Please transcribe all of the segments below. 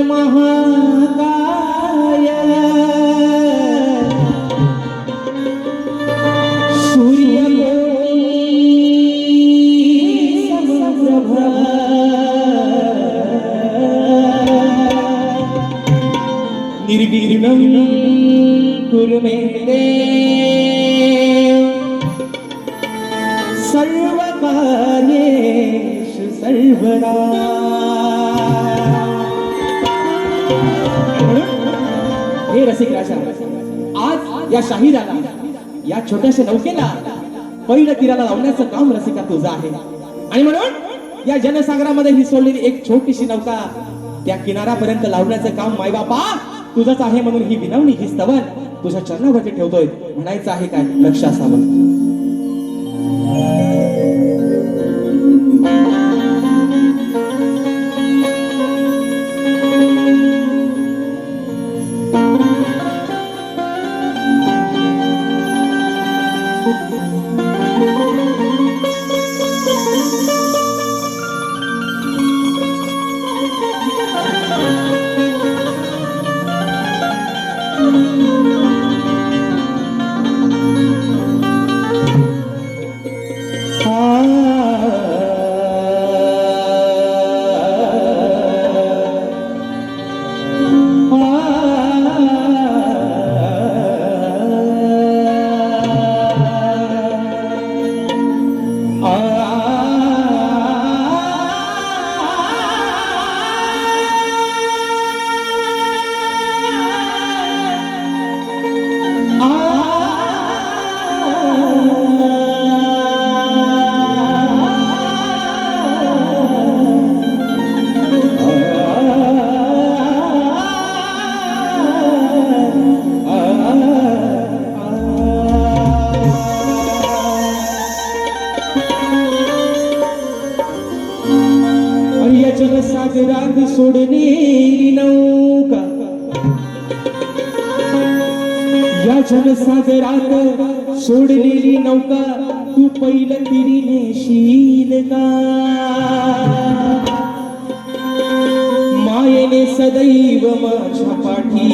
महाकाय सूर्यकोटी समप्रभा निर्विघ्नं कुरु मे देव सर्वकार्येषु सर्वदा। हे रसिक राजा, आज या शाहिराला, या छोट्याशा नौकेला पहिलं तीराला लावण्याचं काम रसिका तुझं आहे. आणि म्हणून या जनसागरामध्ये ही सोडलेली एक छोटीशी नौका त्या किनाऱ्यापर्यंत लावण्याचं काम मायबापा तुझंच आहे. म्हणून ही विनवणी, ही स्तवन तुझ्या चरणावरती ठेवतोय. म्हणायचं आहे काय, लक्ष असावं. जनसागरात सोडलेली नौका, या जनसागरात सोडलेली नौका तू पहिलं तिरी नेशील का? मायेने सदैव माझ्या पाठी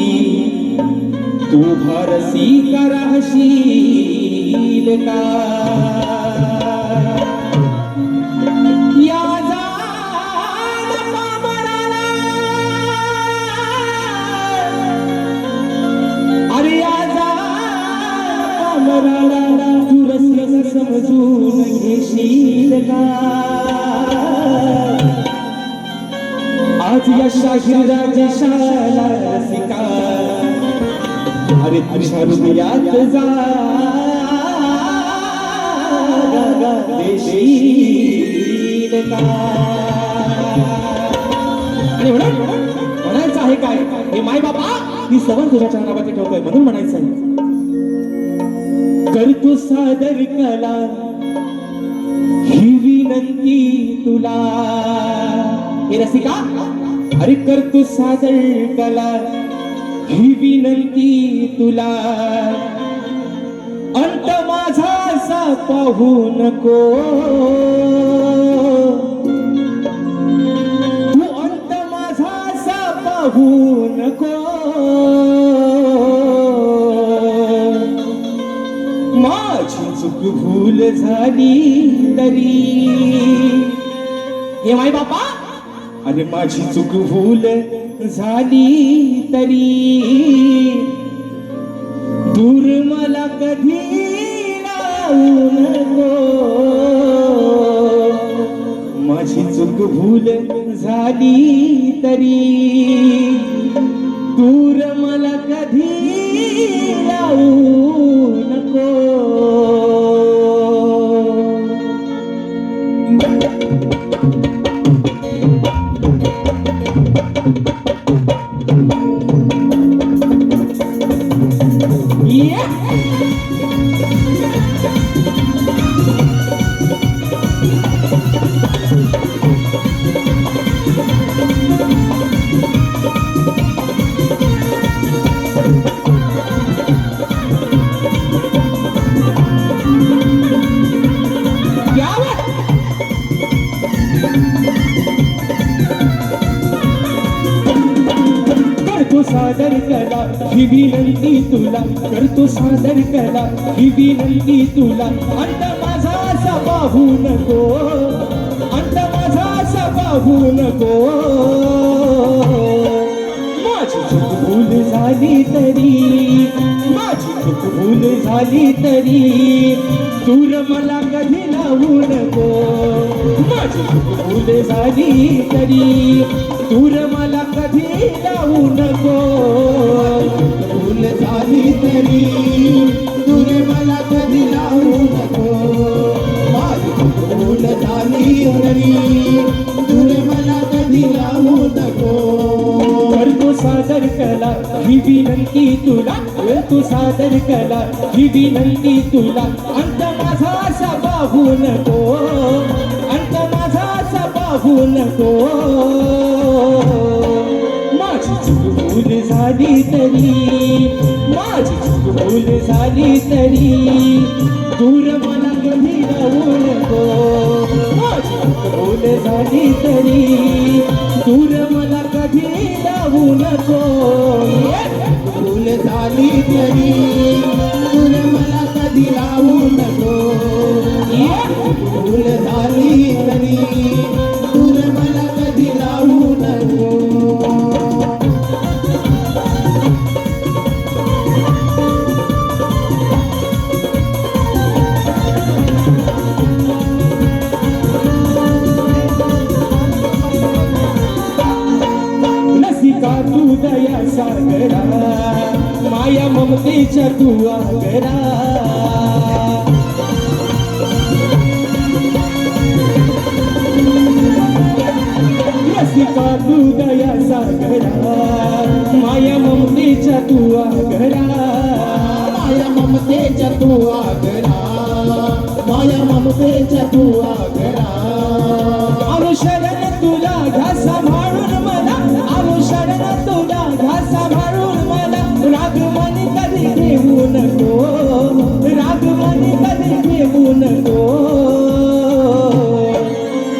तू भारसी का राहशील का? तू रसिक समजून घेशील का? आज या शाहीर राजेशाला रसिका, अरे तुझ्या हृदयात जागा देशील का? आणि म्हणायचं आहे काय, हे माय बाबा ही सवन तुझ्या चरणावरती ठेवतोय. म्हणून म्हणायचं आहे, करतो सादर कला ही विनंती तुला. हे रसिका, अरे करतो सादर कला ही विनंती तुला. अंत माझा असा पाहू नको, तू अंत माझा असा पाहू नको. माझी चूक भूल झाली तरी, हे माय बापा, अरे माझी चूक भूल झाली तरी दूर मला कधी लावू नको. माझी चूक भूल झाली तरी दूर मला कधी लावू नको. सादर कला ही विनंती तुला, करतो सादर कला ही विनंती तुला. अंत माझा असा पाहू नको, अंत माझा असा पाहू नको. माझी चूक भूल झाली तरी, माझी चूक भूल झाली तरी दूर मला कधी लावू नको. माझी चूक भूल झाली तरी दूर मला कधी लावू नको. भूल झाली तरी दूर मला कधी लावू नको. माझी भूल झाली तरी दूर मला कधी लावू नको. करतो सादर कला ही विनंती तुला, करतो सादर कला ही विनंती तुला. अंत माझा असा पाहू नको, अंत माझा असा पाहू नको. माझी चूक भूल झाली तरी, माझी चूक भूल झाली तरी दूर मला कधी लावू नको. माझी चूक भूल झाली तरी दूर मला कधी लावू नको. भूल झाली तरी दूर मला कधी लावू नको. भूल झाली तरी दूर मला कधी लावू नको. रसिका तू दया सागरा, माया ममतेच्या तू आगरा. रसिका तू दया सागरा, माया ममतेच्या तू आगरा. माया ममतेच्या तू आगरा, माया ममतेच्या तू आगरा. आलो शरण तुला घ्या सांभाळून मला, आलो शरण तुला घ्या सांभाळून मला. राग मनी कधी घेऊ नको, राग मनी कधी घेऊ नको.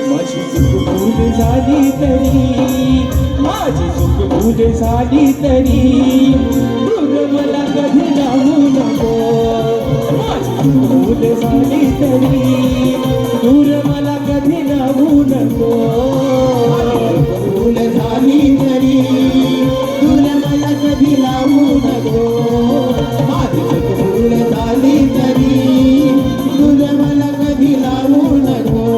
माझी चूक भूल झाली तरी, माझी चूक भूल झाली तरी दूर मला कधी लावू नको. माझी चूक भूल झाली तरी दूर मला कधी लावू नको. भूल झाली तरी दूर मला कधी लावू नको. माझी भूल झाली तरी दूर मला कधी लावू नको.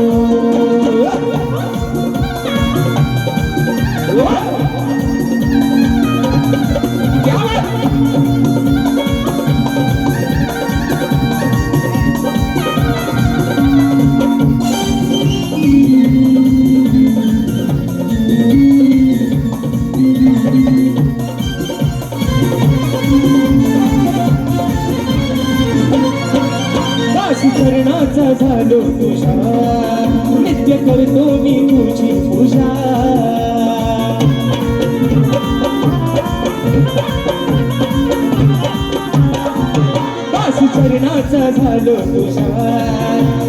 चरणाचा झालो तुझा, नित्य करतो मी तुझी पूजा. चरणाचा झालो तुझा,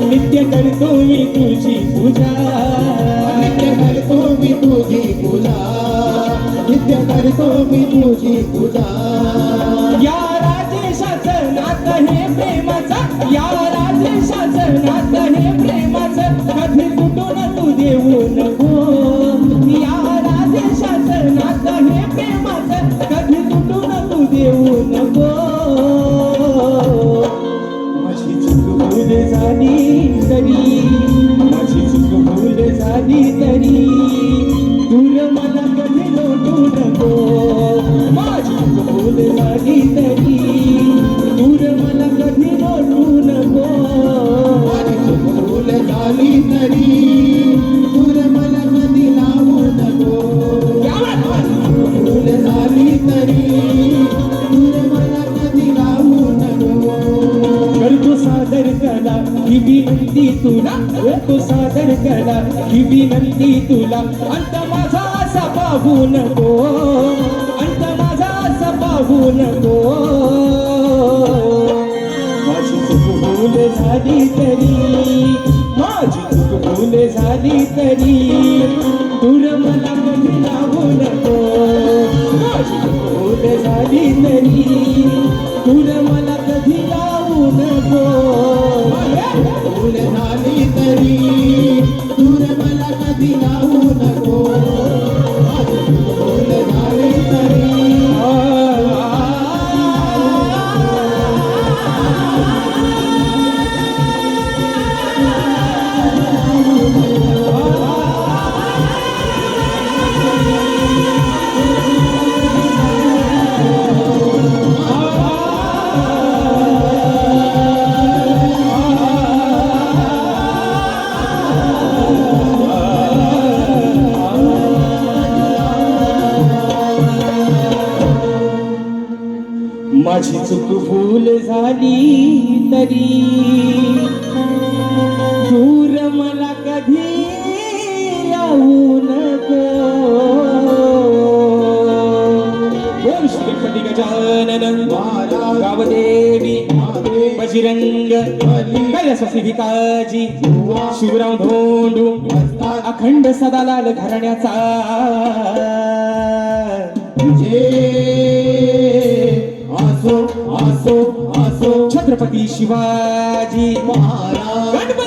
नित्य करतो मी तुझी पूजा. नित्य करतो मी तुझी पूजा, नित्य करतो मी तुझी पूजा. या राजेशाचं नातं हे प्रेमाचा, या राजेशाचं नातं हे प्रेमाचं कधी कुठून तू देऊ नको. या राजेशाचं नातं हे प्रेमाचं कधी कुठून तू देऊ नको. माझी चूक भूल झाली तरी, माझी चूक भूल झाली तरी दूर मला कधी लोटू नको. माझी चूक भूल झाली तरी दूर मला कधी लोटू नको. माझी भूल झाली तरी दूर मला कधी लावू नको. भूल झाली तरी दूर मला कधी लावू नको. करतो सादर कला ही विनंती तुला, करतो सादर कला ही विनंती तुला. अंत माझा असा पाहू नको, अंत माझा असा पाहू नको. माझी चूक भूल झाली तरी, माझी चूक भूल झाली तरी दूर मला कधी लावू नको. माझी चूक भूल माझी चूक भूल झाली तरी दूर मला कधी राहू नको. बोल श्रीपती गजानन महाराज गावदेवी महादेव बजरंग बली कैलासवासी भिकाजी शिवराम धोंडू असतात अखंड सदालाल घराण्याचा जे असो असो असो छत्रपती शिवाजी महाराज गणपती